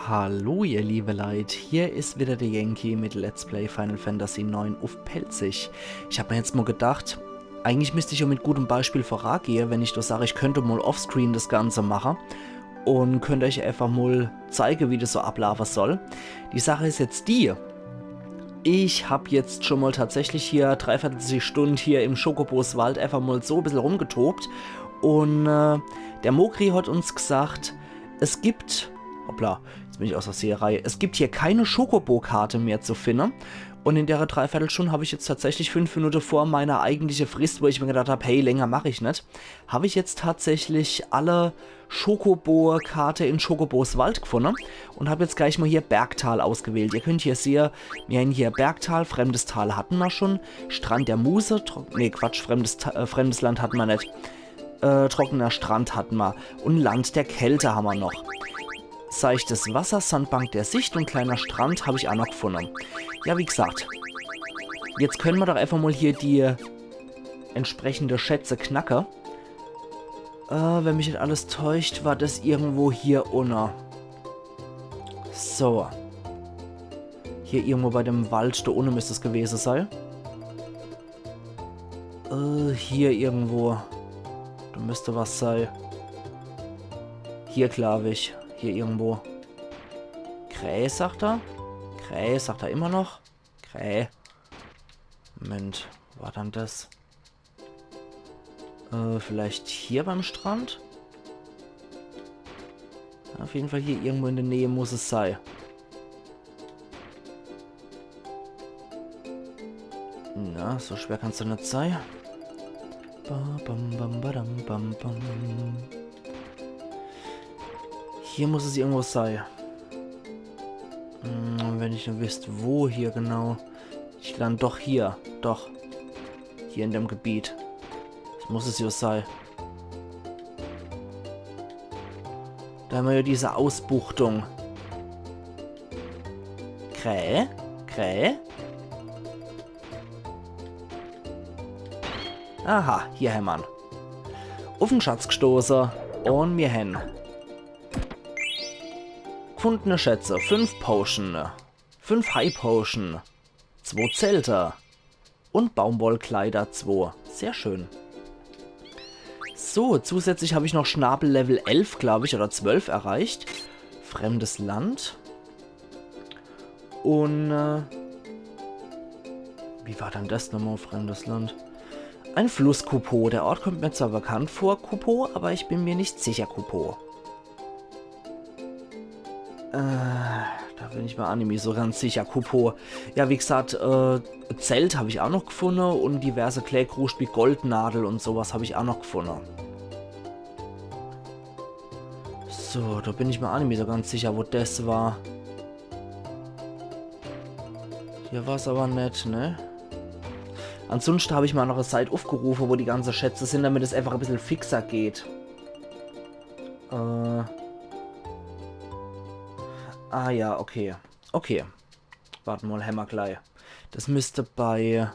Hallo ihr liebe Leute, hier ist wieder der Yankee mit Let's Play Final Fantasy IX auf Pelzig. Ich habe mir jetzt mal gedacht, eigentlich müsste ich ja mit gutem Beispiel vorangehen, wenn ich doch sage, ich könnte mal offscreen das Ganze machen und könnte euch einfach mal zeigen, wie das so ablaufen soll. Die Sache ist jetzt die, ich habe jetzt schon mal tatsächlich hier 3/4 Stunde hier im Schokoboswald einfach mal so ein bisschen rumgetobt und der Mogri hat uns gesagt, es gibt... Hoppla, jetzt bin ich aus der Serie. Es gibt hier keine Schokobo-Karte mehr zu finden. Und in der Dreiviertelstunde habe ich jetzt tatsächlich 5 Minuten vor meiner eigentlichen Frist, wo ich mir gedacht habe, hey, länger mache ich nicht, habe ich jetzt tatsächlich alle Schokobo-Karte in Schokobos Wald gefunden und habe jetzt gleich mal hier Bergtal ausgewählt. Ihr könnt hier sehen, wir haben hier Bergtal, fremdes Tal hatten wir schon, Strand der Muse, fremdes Land hatten wir nicht, trockener Strand hatten wir und Land der Kälte haben wir noch. Seichtes Wasser, Sandbank der Sicht und kleiner Strand habe ich auch noch gefunden. Ja, wie gesagt, jetzt können wir doch einfach mal hier die entsprechende Schätze knacken. Wenn mich nicht alles täuscht, war das irgendwo hier unten. So. Hier irgendwo bei dem Wald da unten müsste es gewesen sein. Hier irgendwo. Da müsste was sein. Hier, glaube ich. Hier irgendwo. Krähe, sagt er. Krähe, sagt er immer noch. Krähe. Moment, war dann das? Vielleicht hier beim Strand? Auf jeden Fall hier irgendwo in der Nähe muss es sein. Na, so schwer kann es doch nicht sein. Hier muss es irgendwo sein. Wenn ich nur wisst, wo hier genau. Ich lande doch hier. Doch. Hier in dem Gebiet. Das muss es hier sein. Da haben wir ja diese Ausbuchtung. Krähe? Krähe? Aha, hier haben wir. Auf den Schatz gestoßen. Und mir hin. Gefundene Schätze, 5 Potion, 5 High Potion, 2 Zelte und Baumwollkleider 2. Sehr schön. So, zusätzlich habe ich noch Schnabel Level 11, glaube ich, oder 12 erreicht. Fremdes Land. Und, wie war dann das nochmal, fremdes Land? Ein Fluss-Kupo. Der Ort kommt mir zwar bekannt vor, Kupo, aber ich bin mir nicht sicher, Kupo. Da bin ich mir auch nicht mehr so ganz sicher. Kupo. Ja, wie gesagt, Zelt habe ich auch noch gefunden und diverse Klägrusch wie Goldnadel und sowas habe ich auch noch gefunden. So, da bin ich mir auch nicht mehr so ganz sicher, wo das war. Hier war es aber nicht, ne? Ansonsten habe ich mal noch eine Seite aufgerufen, wo die ganzen Schätze sind, damit es einfach ein bisschen fixer geht. Ah ja, okay. Okay. Warten wir mal, Hammer gleich. Das müsste bei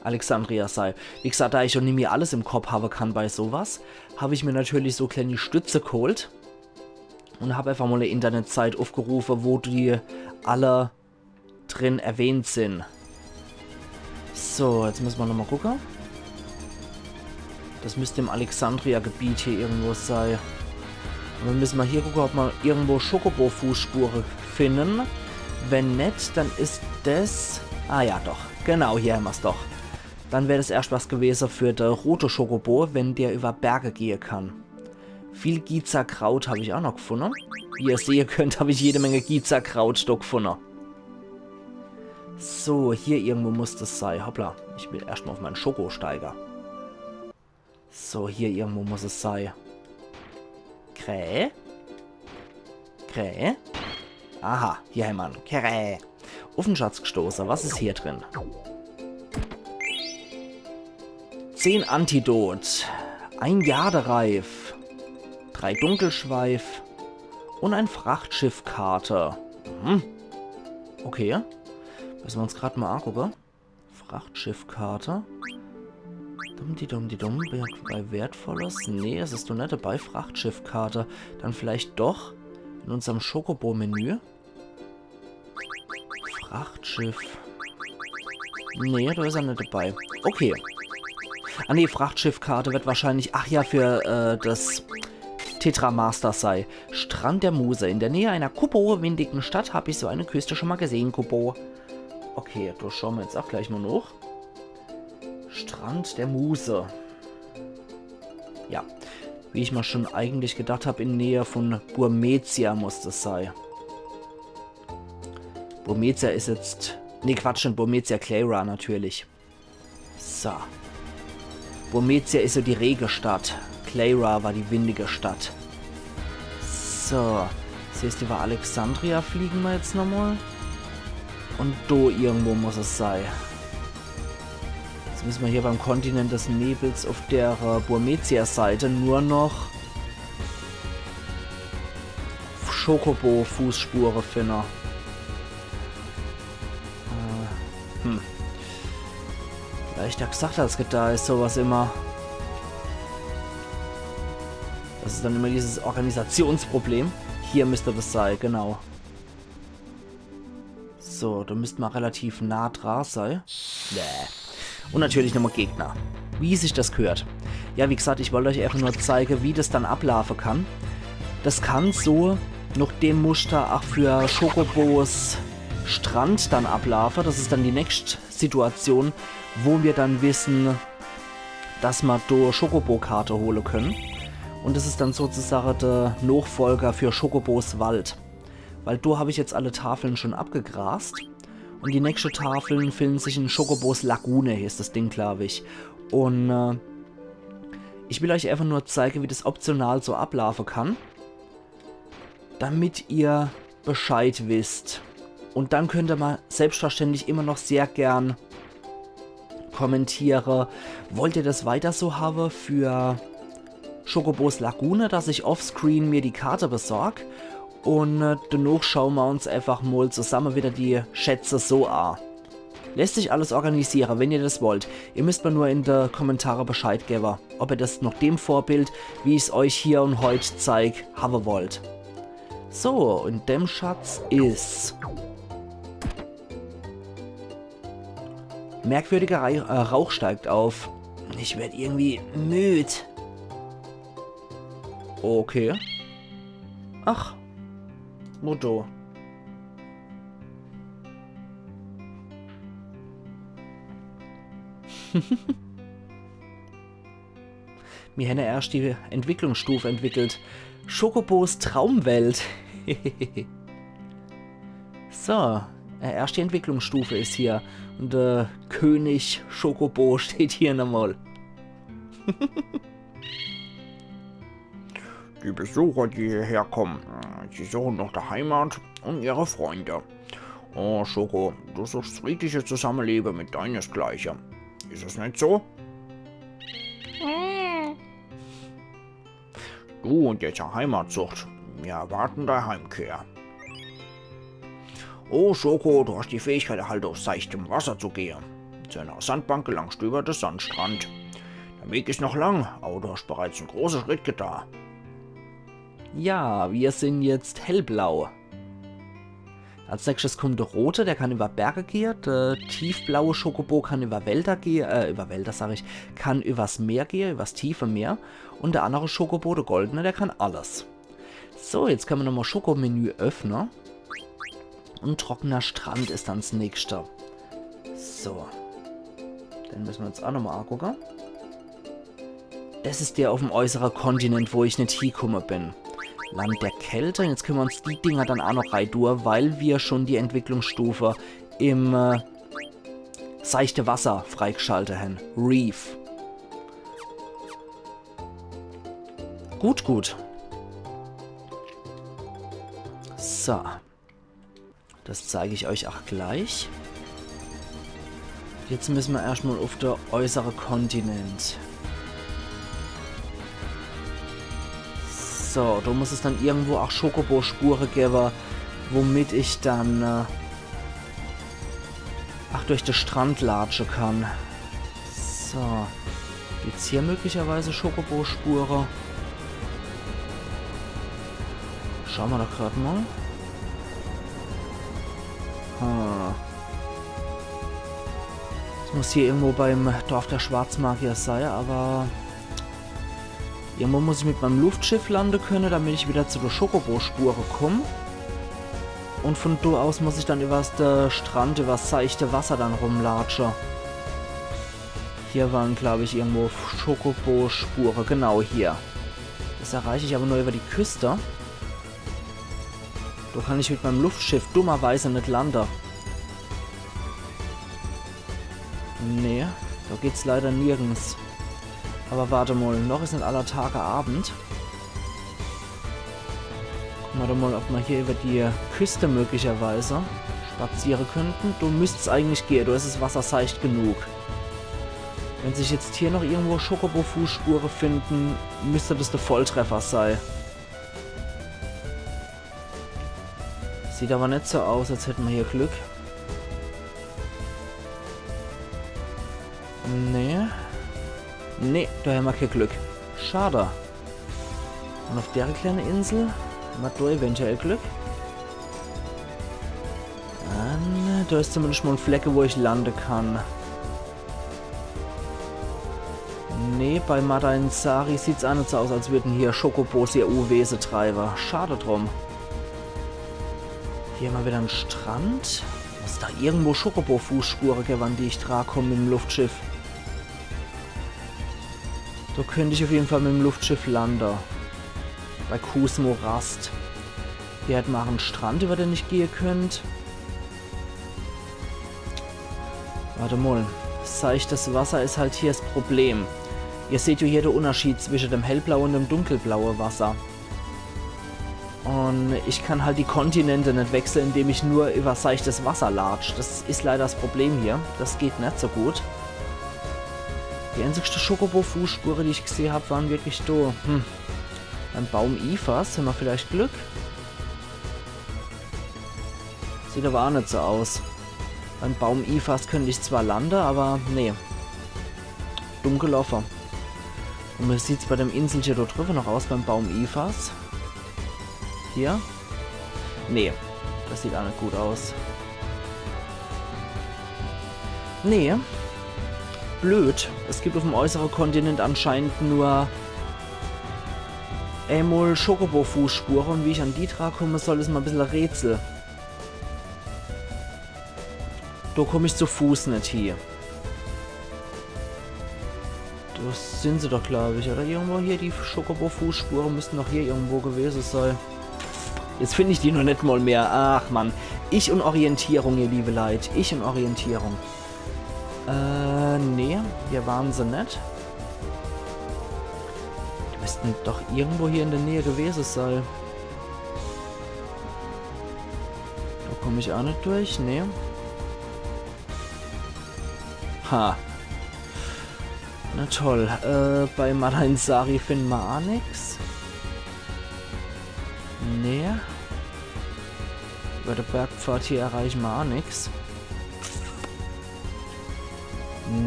Alexandria sein. Wie gesagt, da ich schon nicht mehr alles im Kopf haben kann bei sowas, habe ich mir natürlich so kleine Stütze geholt. Und habe einfach mal eine Internetseite aufgerufen, wo die alle drin erwähnt sind. So, jetzt müssen wir nochmal gucken. Das müsste im Alexandria-Gebiet hier irgendwo sein. Und dann müssen wir hier gucken, ob wir irgendwo Schokobo-Fußspuren finden. Wenn nicht, dann ist das... Ah ja, doch. Genau, hier haben wir es doch. Dann wäre das erst was gewesen für den rote Schokobo, wenn der über Berge gehen kann. Viel Gizerkraut habe ich auch noch gefunden. Wie ihr sehen könnt, habe ich jede Menge Gizerkraut gefunden. So, hier irgendwo muss das sein. Hoppla, ich will erstmal auf meinen Schokosteiger. So, hier irgendwo muss es sein. Krähe? Krähe? Aha, hier haben wir einen Krähe. Auf den Schatz gestoßen. Was ist hier drin? 10 Antidot. Ein Jadereif. 3 Dunkelschweif. Und ein Frachtschiffkarte. Okay. Müssen wir uns gerade mal angucken. Frachtschiffkarte. Dumm, bei Wertvolles? Nee, es ist doch nicht dabei. Frachtschiffkarte. Dann vielleicht doch In unserem Schokobo-Menü. Frachtschiff. Nee, da ist er nicht dabei. Okay. Ah nee, Frachtschiffkarte wird wahrscheinlich... Ach ja, für das Tetramaster sei. Strand der Muse. In der Nähe einer Kupo-windigen Stadt habe ich so eine Küste schon mal gesehen, Kupo. Okay, da schauen wir jetzt auch gleich mal nach. Strand der Muse. Ja. Wie ich mal schon eigentlich gedacht habe, in Nähe von Burmecia muss das sein. Burmecia ist jetzt... Ne, Quatsch, Burmecia Clara natürlich. So. Burmecia ist so die rege Stadt. Clara war die windige Stadt. So. Siehst du, über Alexandria fliegen wir jetzt nochmal. Und da irgendwo muss es sein. Jetzt müssen wir hier beim Kontinent des Nebels auf der Burmecia-Seite nur noch Schokobo-Fußspuren finden. Leichter gesagt als getan ist sowas immer. Das ist dann immer dieses Organisationsproblem. Hier müsste das sein, genau. So, da müsste man relativ nah dran sein. Und natürlich nochmal Gegner. Wie sich das gehört. Ja, wie gesagt, ich wollte euch einfach nur zeigen, wie das dann ablaufen kann. Das kann so nach dem Muster auch für Schokobos Strand dann ablaufen. Das ist dann die nächste Situation, wo wir dann wissen, dass wir da Schokobo-Karte holen können. Und das ist dann sozusagen der Nachfolger für Schokobos Wald. Weil da habe ich jetzt alle Tafeln schon abgegrast. Und die nächste Tafeln finden sich in Schokobos Lagune, hier ist das Ding, glaube ich. Und ich will euch einfach nur zeigen, wie das optional so ablaufen kann. Damit ihr Bescheid wisst. Und dann könnt ihr mal selbstverständlich immer noch sehr gern kommentieren. Wollt ihr das weiter so haben für Schokobos Lagune, dass ich offscreen mir die Karte besorge? Und danach schauen wir uns einfach mal zusammen wieder die Schätze so an. Lässt sich alles organisieren, wenn ihr das wollt. Ihr müsst mir nur in die Kommentare Bescheid geben, ob ihr das nach dem Vorbild, wie ich es euch hier und heute zeige, haben wollt. So, und dem Schatz ist... Merkwürdiger Rauch steigt auf. Ich werde irgendwie müde. Okay. Ach. Motto. Wir haben ja erst die Entwicklungsstufe entwickelt. Schokobos Traumwelt. So. Erst die Entwicklungsstufe ist hier. Und König Schokobo steht hier nochmal. Die Besucher, die hierher kommen, sie suchen nach der Heimat und ihre Freunde. Oh, Schoko, du suchst friedliches Zusammenleben mit deinesgleichen. Ist es nicht so? Du und jetzt eine Heimatsucht. Wir erwarten deine Heimkehr. Oh, Schoko, du hast die Fähigkeit, halt auf seichtem Wasser zu gehen. Zu einer Sandbank gelangst du über den Sandstrand. Der Weg ist noch lang, aber du hast bereits einen großen Schritt getan. Ja, wir sind jetzt hellblau. Als nächstes kommt der rote, der kann über Berge gehen. Der tiefblaue Schokobo kann über Wälder gehen, kann übers Meer gehen, übers tiefe Meer. Und der andere Schokobo, der goldene, der kann alles. So, jetzt können wir nochmal Schokomenü öffnen. Und trockener Strand ist dann das nächste. So. Den müssen wir jetzt auch nochmal angucken. Das ist der auf dem äußeren Kontinent, wo ich nicht hingekommen bin. Land der Kälte. Jetzt können wir uns die Dinger dann auch noch rein tun, weil wir schon die Entwicklungsstufe im seichte Wasser freigeschaltet haben. Reef. Gut, gut. So. Das zeige ich euch auch gleich. Jetzt müssen wir erstmal auf der äußere Kontinent. So, da muss es dann irgendwo auch Schokobo-Spuren geben, womit ich dann durch den Strand latschen kann. So. Gibt's hier möglicherweise Schokobo-Spuren? Schauen wir doch gerade mal. Das muss hier irgendwo beim Dorf der Schwarzmagier sein, aber irgendwo muss ich mit meinem Luftschiff landen können, damit ich wieder zu der Schokobo-Spur komme. Und von da aus muss ich dann über den Strand, über das seichte Wasser dann rumlatschen. Hier waren, glaube ich, irgendwo Schokobo-Spuren. Genau hier. Das erreiche ich aber nur über die Küste. Da kann ich mit meinem Luftschiff dummerweise nicht landen. Nee, da geht's leider nirgends. Aber warte mal, noch ist nicht aller Tage Abend. Gucken wir doch mal, ob wir hier über die Küste möglicherweise spazieren könnten. Du müsstest eigentlich gehen, da ist das Wasser seicht genug. Wenn sich jetzt hier noch irgendwo Schokobo-Fußspuren finden, müsste das der Volltreffer sein. Sieht aber nicht so aus, als hätten wir hier Glück. Nee. Nee, da haben wir kein Glück. Schade. Und auf der kleinen Insel haben wir da eventuell Glück. Da ist zumindest mal ein Flecke, wo ich landen kann. Nee, bei Madainsari sieht es auch nicht so aus, als würden hier Schokobos ihr Uwese treiben. Schade drum. Hier haben wir wieder einen Strand. Muss da irgendwo Schokobo-Fußspuren gewann, die ich trage, kommen mit dem Luftschiff. Da könnte ich auf jeden Fall mit dem Luftschiff landen. Bei Kusmo Rast. Hier hätten wir einen Strand, über den ich gehen könnte. Warte mal. Seichtes Wasser ist halt hier das Problem. Ihr seht ja hier den Unterschied zwischen dem hellblauen und dem dunkelblauen Wasser. Und ich kann halt die Kontinente nicht wechseln, indem ich nur über seichtes Wasser latsche. Das ist leider das Problem hier. Das geht nicht so gut. Die einzigste Schokobo-Fußspuren, die ich gesehen habe, waren wirklich da. Beim Baum Ifas haben wir vielleicht Glück. Sieht aber auch nicht so aus. Beim Baum Ifas könnte ich zwar landen, aber nee. Dumm gelaufen. Und wie sieht es bei dem Inselchen da drüber noch aus, beim Baum Ifas? Hier? Nee, das sieht auch nicht gut aus. Nee. Blöd. Es gibt auf dem äußeren Kontinent anscheinend nur einmal Schokobo-Fußspuren und wie ich an die dran komme soll, ist mal ein bisschen ein Rätsel. Da komme ich zu Fuß nicht hier. Das sind sie doch, glaube ich, oder? Irgendwo hier, die Schokobo-Fußspuren müssten doch hier irgendwo gewesen sein. Jetzt finde ich die noch nicht mal mehr. Ach, Mann. Ich und Orientierung, ihr liebe Leute. Ich und Orientierung. Nee. Hier waren sie nicht. Die müssten doch irgendwo hier in der Nähe gewesen sein. Da komme ich auch nicht durch. Nee. Ha. Na toll. Bei Madainsari finden wir auch nichts. Nee. Über den Bergpfad hier erreichen wir auch nichts.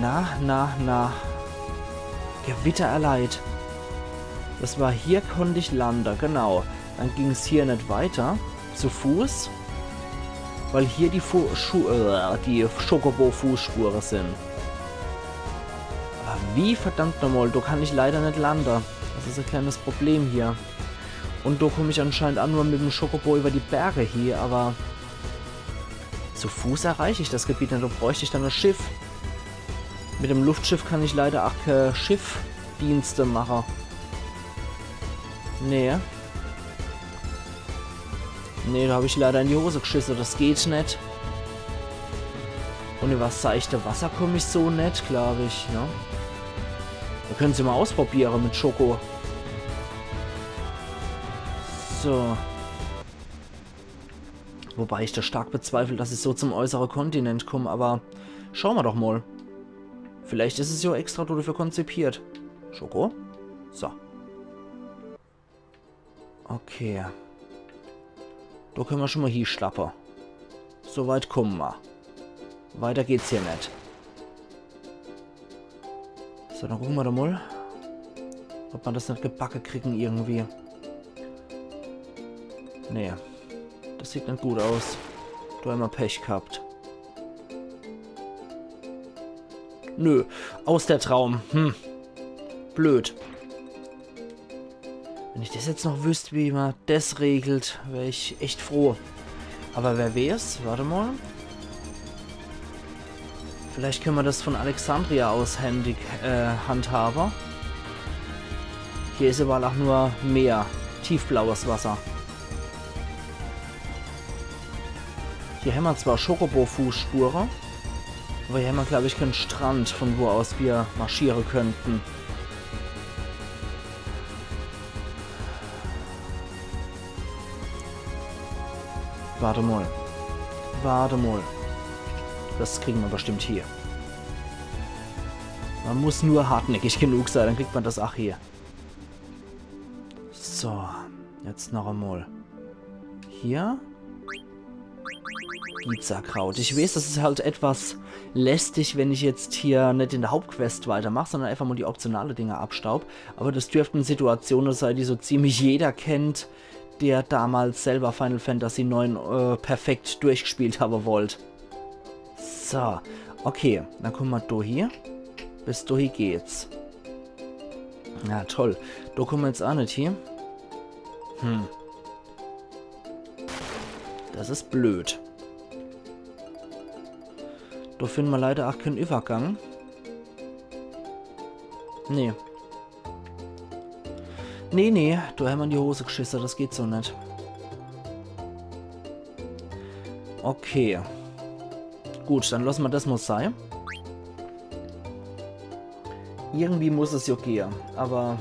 Na. Gewitter erleid. Das war hier, konnte ich landen, genau. Dann ging es hier nicht weiter. Zu Fuß. Weil hier die Schokobo-Fußspuren sind. Aber wie verdammt nochmal, da kann ich leider nicht landen. Das ist ein kleines Problem hier. Und da komme ich anscheinend auch nur mit dem Schokobo über die Berge hier, aber zu Fuß erreiche ich das Gebiet nicht, da bräuchte ich dann ein Schiff. Mit dem Luftschiff kann ich leider auch keine Schiffdienste machen. Nee. Nee, da habe ich leider in die Hose geschissen, das geht nicht. Und über das seichte Wasser komme ich so nicht, glaube ich, ne? Da können Sie mal ausprobieren mit Schoko. So. Wobei ich da stark bezweifle, dass ich so zum äußeren Kontinent komme, aber schauen wir doch mal. Vielleicht ist es ja extra dafür konzipiert. Schoko? So. Okay. Da können wir schon mal hier schlappen. So weit kommen wir. Weiter geht's hier nicht. So, dann gucken wir da mal, ob wir das nicht gebacken kriegen irgendwie. Nee. Das sieht nicht gut aus. Du hast immer Pech gehabt. Nö. Aus der Traum. Blöd. Wenn ich das jetzt noch wüsste, wie man das regelt, wäre ich echt froh. Aber wer wär's? Warte mal. Vielleicht können wir das von Alexandria aus handhaben. Hier ist überall auch nur Meer. Tiefblaues Wasser. Hier haben wir zwar Schokobo-Fußspuren, aber hier haben wir, glaube ich, keinen Strand, von wo aus wir marschieren könnten. Warte mal. Warte mal. Das kriegen wir bestimmt hier. Man muss nur hartnäckig genug sein, dann kriegt man das auch hier. So, jetzt noch einmal. Hier. Pizzakraut. Ich weiß, das ist halt etwas lästig, wenn ich jetzt hier nicht in der Hauptquest weitermache, sondern einfach mal die optionale Dinge abstaub. Aber das dürften Situationen sein, die so ziemlich jeder kennt, der damals selber Final Fantasy IX perfekt durchgespielt haben wollte. So, okay. Dann kommen wir da hier. Bis da hier geht's. Ja, toll. Da kommen wir jetzt auch nicht hier. Das ist blöd. Da finden wir leider auch keinen Übergang. Nee. Nee, da haben wir in die Hose geschissen, das geht so nicht. Okay. Gut, dann lassen wir das mal sein. Irgendwie muss es ja gehen, aber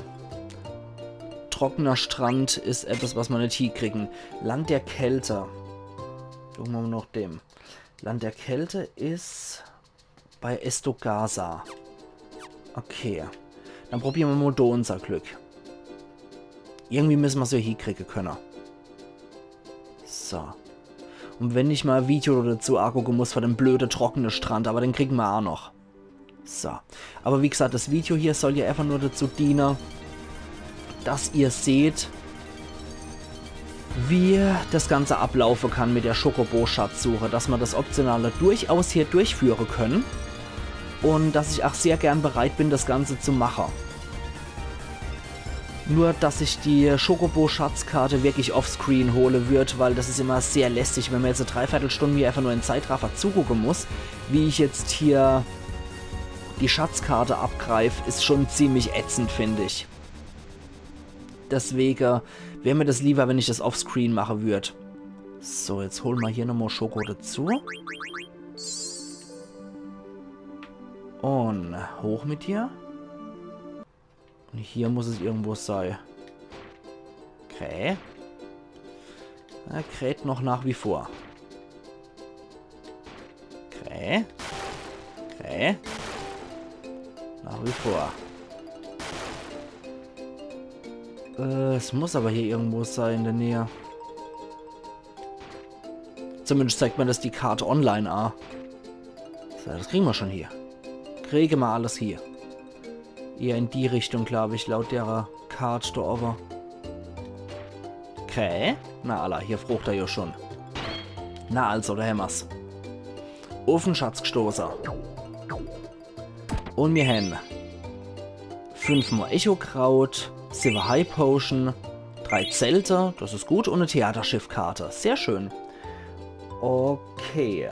trockener Strand ist etwas, was wir nicht hinkriegen. Land der Kälte. Gucken wir mal nach dem. Land der Kälte ist bei Estogasa. Okay. Dann probieren wir mal da unser Glück. Irgendwie müssen wir es ja hinkriegen können. So. Und wenn ich mal ein Video dazu angucken muss von dem blöden trockenen Strand, aber den kriegen wir auch noch. So. Aber wie gesagt, das Video hier soll ja einfach nur dazu dienen, dass ihr seht, wie das Ganze ablaufen kann mit der Schokobo-Schatzsuche, dass wir das Optionale durchaus hier durchführen können und dass ich auch sehr gern bereit bin, das Ganze zu machen. Nur, dass ich die Schokobo-Schatzkarte wirklich offscreen hole wird, weil das ist immer sehr lästig, wenn man jetzt eine Dreiviertelstunde mir einfach nur in Zeitraffer zugucken muss, wie ich jetzt hier die Schatzkarte abgreife, ist schon ziemlich ätzend, finde ich. Deswegen wäre mir das lieber, wenn ich das offscreen machen würde. So, jetzt holen wir hier nochmal Schoko dazu. Und hoch mit dir. Und hier muss es irgendwo sein. Okay. Er kräht noch nach wie vor. Okay. Okay. Nach wie vor. Es muss aber hier irgendwo sein in der Nähe. Zumindest zeigt mir das die Karte online an. So, das kriegen wir schon hier. Kriegen wir alles hier. Eher in die Richtung, glaube ich, laut der Karte da oben. Okay. Na, Allah, hier frucht er ja schon. Na also, da haben wir's. Auf den Schatz gestoßen. Und wir haben 5-mal Echokraut, 7 High Potion, 3 Zelte, das ist gut, und eine Theaterschiffkarte. Sehr schön. Okay.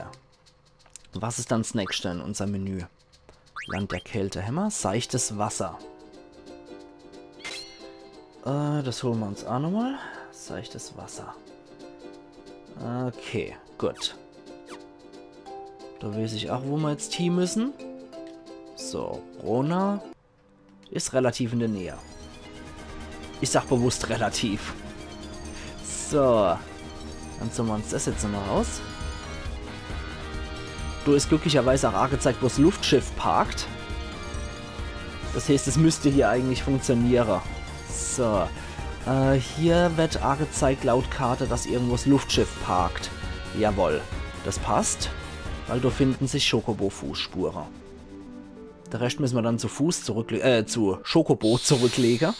Was ist dann das nächste in unserem Menü? Land der Kälte haben wir. Seichtes Wasser. Das holen wir uns auch nochmal. Seichtes Wasser. Okay, gut. Da weiß ich auch, wo wir jetzt hin müssen. So, Rona ist relativ in der Nähe. Ich sag bewusst relativ. So. Dann ziehen wir uns das jetzt nochmal raus. Du ist glücklicherweise auch angezeigt, wo das Luftschiff parkt. Das heißt, es müsste hier eigentlich funktionieren. So. Hier wird angezeigt laut Karte, dass irgendwo das Luftschiff parkt. Jawohl. Das passt. Weil da finden sich Schokobo-Fußspuren. Der Rest müssen wir dann zu Schokobo zurücklegen.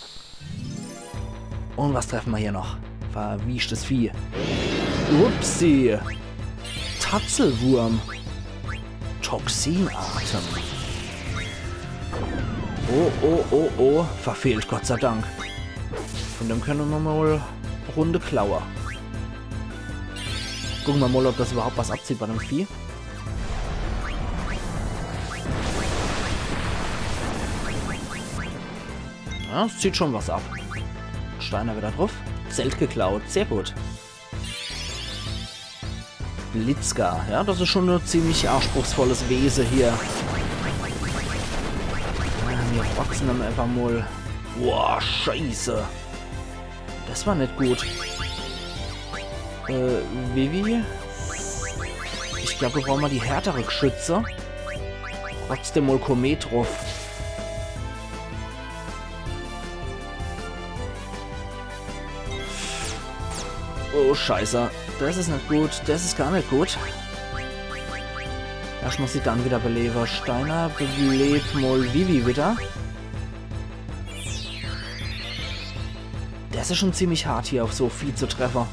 Und was treffen wir hier noch? Verwischtes Vieh. Upsi. Tatzelwurm. Toxinatem. Oh, oh, oh, oh. Verfehlt, Gott sei Dank. Von dem können wir mal runde Klaue. Gucken wir mal, ob das überhaupt was abzieht bei dem Vieh. Ja, es zieht schon was ab. Steiner wieder drauf. Zelt geklaut. Sehr gut. Blitzgar. Ja, das ist schon ein ziemlich anspruchsvolles Wesen hier. Ja, wir wachsen dann einfach mal. Boah, scheiße. Das war nicht gut. Vivi? Ich glaube, wir brauchen mal die härtere Geschütze. Trotzdem mal Komet drauf. Oh, scheiße. Das ist nicht gut. Das ist gar nicht gut. Erst muss sie dann wieder beleben. Steiner belebt mal Vivi wieder. Das ist schon ziemlich hart, hier auf so viel zu treffen.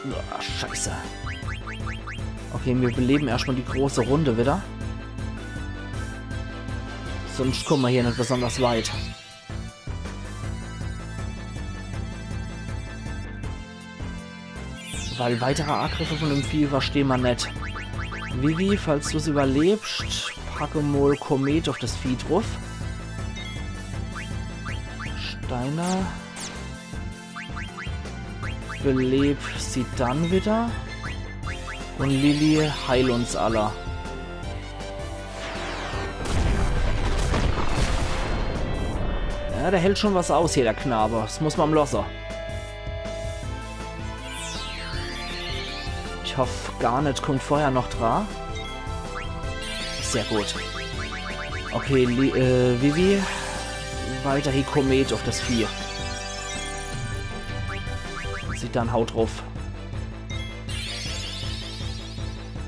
Oh, scheiße. Okay, wir beleben erstmal die große Runde wieder. Sonst kommen wir hier nicht besonders weit. Weil weitere Angriffe von dem Vieh verstehen wir nicht. Vivi, falls du es überlebst, packe mal Komet auf das Vieh drauf. Steiner. Beleb sie dann wieder. Und Lilly, heil uns alle. Ja, der hält schon was aus hier, der Knabe. Das muss man am Losser. Ich hoffe, gar nicht kommt vorher noch dran. Sehr gut. Okay, Vivi. Weiter hier Komet auf das Vieh. Sieht dann Haut drauf.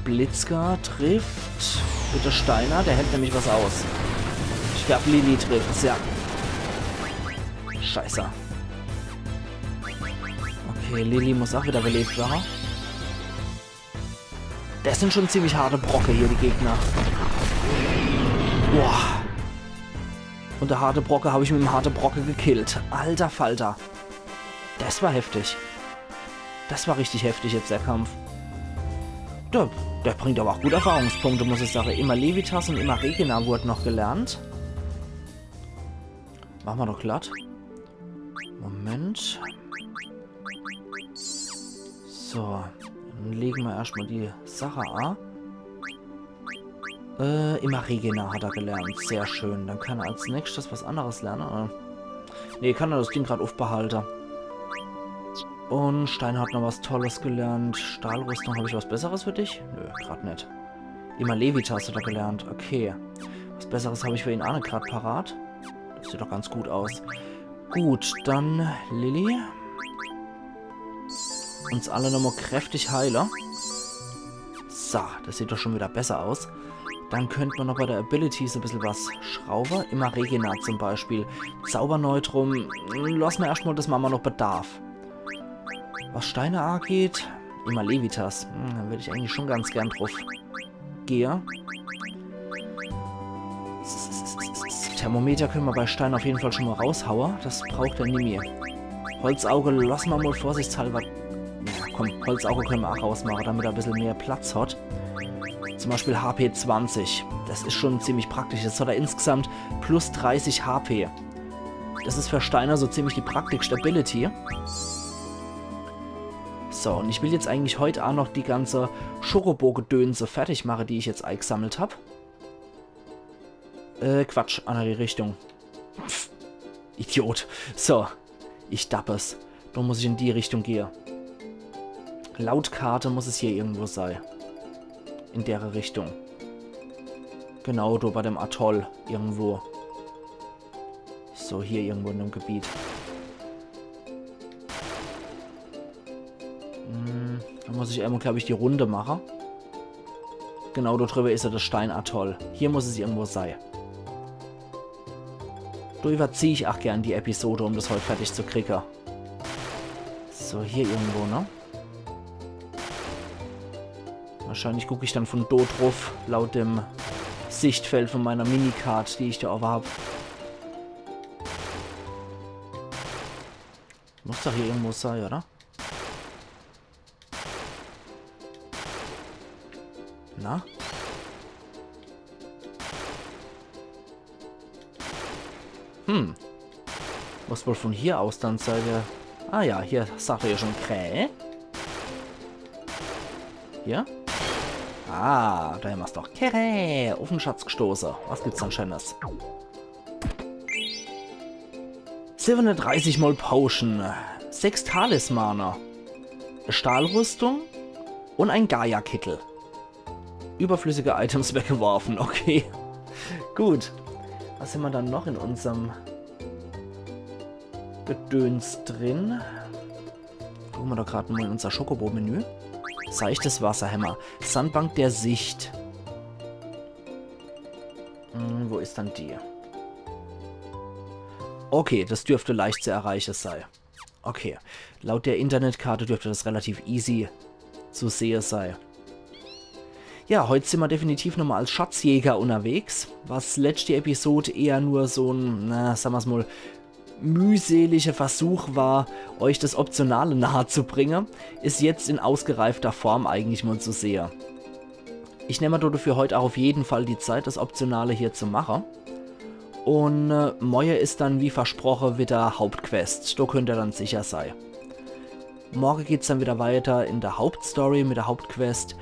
Blitzgar trifft. Bitte Steiner, der hält nämlich was aus. Ich glaube, Lilly trifft. Ja. Scheiße. Okay, Lilly muss auch wieder belebt werden. Das sind schon ziemlich harte Brocke hier, die Gegner. Boah. Und der harte Brocke habe ich mit dem harte Brocke gekillt. Alter Falter. Das war heftig. Das war richtig heftig jetzt, der Kampf. Der bringt aber auch gute Erfahrungspunkte, muss ich sagen. Immer Levitas und immer Regina wurde noch gelernt. Machen wir doch glatt. Moment. So. Dann legen wir erstmal die Sache an. Immer Regina hat er gelernt. Sehr schön. Dann kann er als nächstes was anderes lernen. Ne, kann er das Ding gerade aufbehalten. Und Steiner hat noch was Tolles gelernt. Stahlrüstung, habe ich was Besseres für dich? Nö, gerade nicht. Immer Levitas hat er gelernt. Okay. Was Besseres habe ich für ihn auch nicht gerade parat. Das sieht doch ganz gut aus. Gut, dann Lilly. Uns alle nochmal kräftig heilen. So, das sieht doch schon wieder besser aus. Dann könnte man noch bei der Abilities ein bisschen was schrauben. Immer Regina zum Beispiel. Zauberneutrum. Lassen wir erstmal, das machen wir noch Bedarf. Was Steine angeht, immer Levitas. Da würde ich eigentlich schon ganz gern drauf gehen. Thermometer können wir bei Stein auf jeden Fall schon mal raushauen. Das braucht er nie mehr. Holzauge lassen wir mal vorsichtshalber. Ja, komm, Holzauge können wir auch rausmachen, damit er ein bisschen mehr Platz hat. Zum Beispiel HP 20. Das ist schon ziemlich praktisch. Jetzt hat er insgesamt plus 30 HP. Das ist für Steiner so ziemlich die praktischste Ability. So, und ich will jetzt eigentlich heute auch noch die ganze Schorobo-Gedönse fertig machen, die ich jetzt eingesammelt habe. Quatsch, andere Richtung. Pff, Idiot. So, ich dapp es. Dann muss ich in die Richtung gehen. Laut Karte muss es hier irgendwo sein. In der Richtung. Genau, da bei dem Atoll irgendwo. So, hier irgendwo in dem Gebiet. Dann muss ich einmal, glaube ich, die Runde machen. Genau, da drüber ist ja das Steinatoll. Hier muss es irgendwo sein. Da überziehe ich auch gern die Episode, um das heute fertig zu kriegen. So, hier irgendwo, ne? Wahrscheinlich gucke ich dann von dort drauf, laut dem Sichtfeld von meiner Minicard, die ich da auch habe. Muss doch hier irgendwo sein, oder? Na? Muss wohl von hier aus dann sein. Ah ja, hier sagt er ja schon Krähe. Hier? Ah, da haben wir es doch. Krähe, auf den Schatz gestoßen. Was gibt's dann Schönes? 730 mal Potion, 6 Talismaner, Stahlrüstung und ein Gaia-Kittel. Überflüssige Items weggeworfen, okay. Gut. Was haben wir dann noch in unserem Gedöns drin? Gucken wir doch gerade mal in unser Schokobo-Menü. Seichtes Wasserhämmer. Sandbank der Sicht. Wo ist dann die? Okay, das dürfte leicht zu erreichen sein. Okay, laut der Internetkarte dürfte das relativ easy zu sehen sein. Ja, heute sind wir definitiv nochmal als Schatzjäger unterwegs, was letzte Episode eher nur so ein, na, sagen wir es mal, mühseliger Versuch war, euch das Optionale nahezubringen, ist jetzt in ausgereifter Form eigentlich mal zu sehen. Ich nehme mir dafür heute auch auf jeden Fall die Zeit, das Optionale hier zu machen. Und morgen ist dann, wie versprochen, wieder Hauptquest. Da könnt ihr dann sicher sein. Morgen geht es dann wieder weiter in der Hauptstory mit der Hauptquest.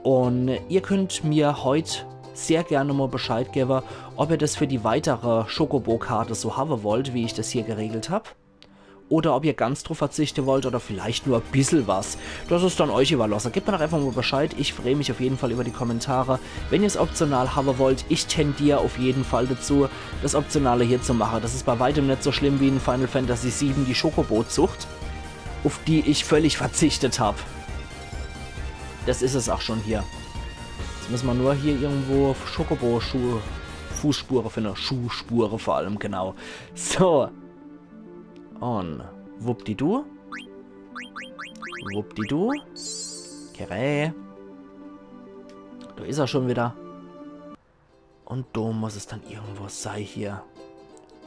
Und ihr könnt mir heute sehr gerne mal Bescheid geben, ob ihr das für die weitere Schokobo-Karte so haben wollt, wie ich das hier geregelt habe. Oder ob ihr ganz drauf verzichten wollt oder vielleicht nur ein bisschen was. Das ist dann euch überlassen. Gebt mir doch einfach mal Bescheid. Ich freue mich auf jeden Fall über die Kommentare. Wenn ihr es optional haben wollt, ich tendiere auf jeden Fall dazu, das Optionale hier zu machen. Das ist bei weitem nicht so schlimm wie in Final Fantasy VII die Schokobo-Zucht, auf die ich völlig verzichtet habe. Das ist es auch schon hier. Jetzt müssen wir nur hier irgendwo Schokobo-Fußspuren finden. Schuhspuren vor allem, genau. So. Und wuppdidu. Wuppdidu. Kere. Da ist er schon wieder. Und da muss es dann irgendwo sein hier.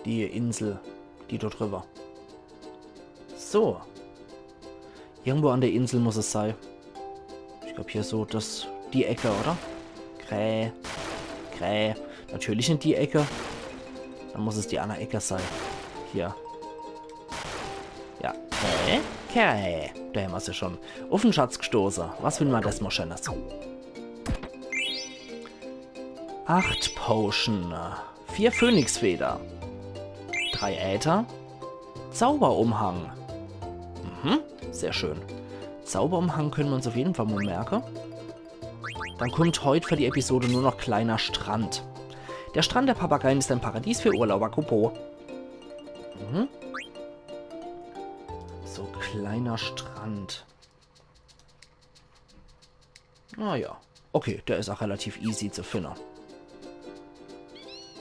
Die Insel, die da drüber. So. Irgendwo an der Insel muss es sein. Ich glaube hier so die Ecke, oder? Kräh. Kräh. Natürlich nicht die Ecke. Dann muss es die andere Ecke sein. Hier. Ja. Kräh. Kräh. Da haben wir es ja schon. Auf den Schatz gestoßen. Was will man das mal Schönes? 8 Potion. 4 Phönixfeder. 3 Äther. Zauberumhang. Sehr schön. Zauberumhang können wir uns auf jeden Fall mal merken. Dann kommt heute für die Episode nur noch kleiner Strand. Der Strand der Papageien ist ein Paradies für Urlauber Kupo. So, kleiner Strand. Naja. Okay, der ist auch relativ easy zu finden.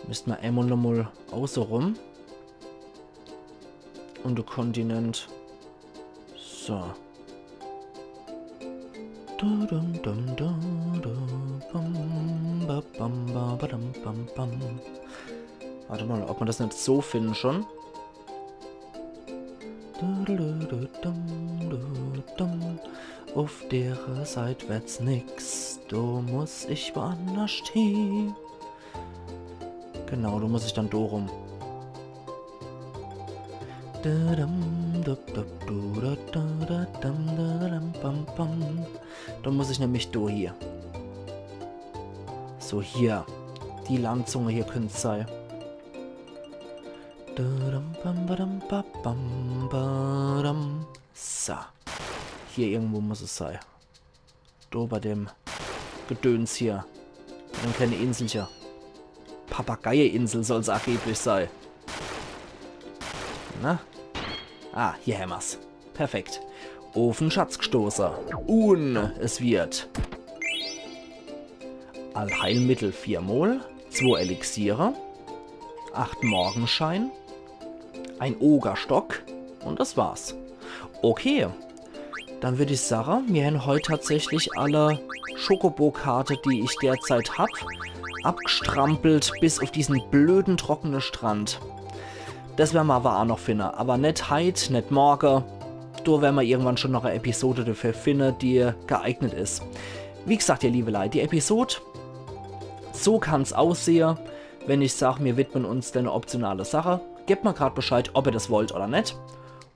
Müssten wir einmal nochmal außen rum. Und der Kontinent. So. Warte mal, ob man das nicht so finden schon. Auf der Seite wird's nix. Da muss ich woanders stehen. Genau, da muss ich dann do rum. Da muss ich nämlich do hier. So, hier. Die Landzunge hier könnte es sein. So. Hier irgendwo muss es sein. Da bei dem Gedöns hier. Dann keine Inselchen. Papageieninsel soll es angeblich sein. Na? Ah, hier haben wir's. Perfekt. Auf den Schatz gestoßen. Und es wird Allheilmittel 4 Mol, 2 Elixiere, 8 Morgenschein, ein Ogerstock und das war's. Okay, dann würde ich sagen, wir haben heute tatsächlich alle Schokobo-Karte, die ich derzeit habe, abgestrampelt bis auf diesen blöden trockenen Strand. Das werden wir aber auch noch finden, aber nicht heute, nicht morgen. Da werden wir irgendwann schon noch eine Episode dafür finden, die geeignet ist. Wie gesagt, ihr liebe Leute, die Episode, so kann es aussehen, wenn ich sage, wir widmen uns der optionale Sache. Gebt mir gerade Bescheid, ob ihr das wollt oder nicht.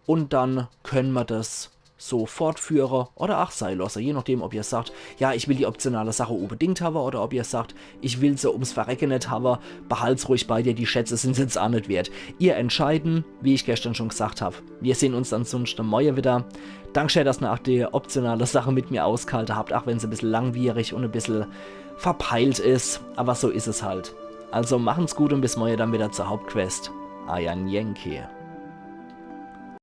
Und dann können wir das so fortführen oder auch sein lassen. Je nachdem, ob ihr sagt, ja, ich will die optionale Sache unbedingt haben oder ob ihr sagt, ich will sie ums Verrecken nicht haben, behalt's ruhig bei dir, die Schätze sind jetzt auch nicht wert. Ihr entscheiden, wie ich gestern schon gesagt habe. Wir sehen uns dann sonst morgen wieder. Dankeschön, dass ihr auch die optionale Sache mit mir ausgehalten habt, auch wenn es ein bisschen langwierig und ein bisschen verpeilt ist. Aber so ist es halt. Also machen's gut und bis morgen dann wieder zur Hauptquest. Euer Yankee.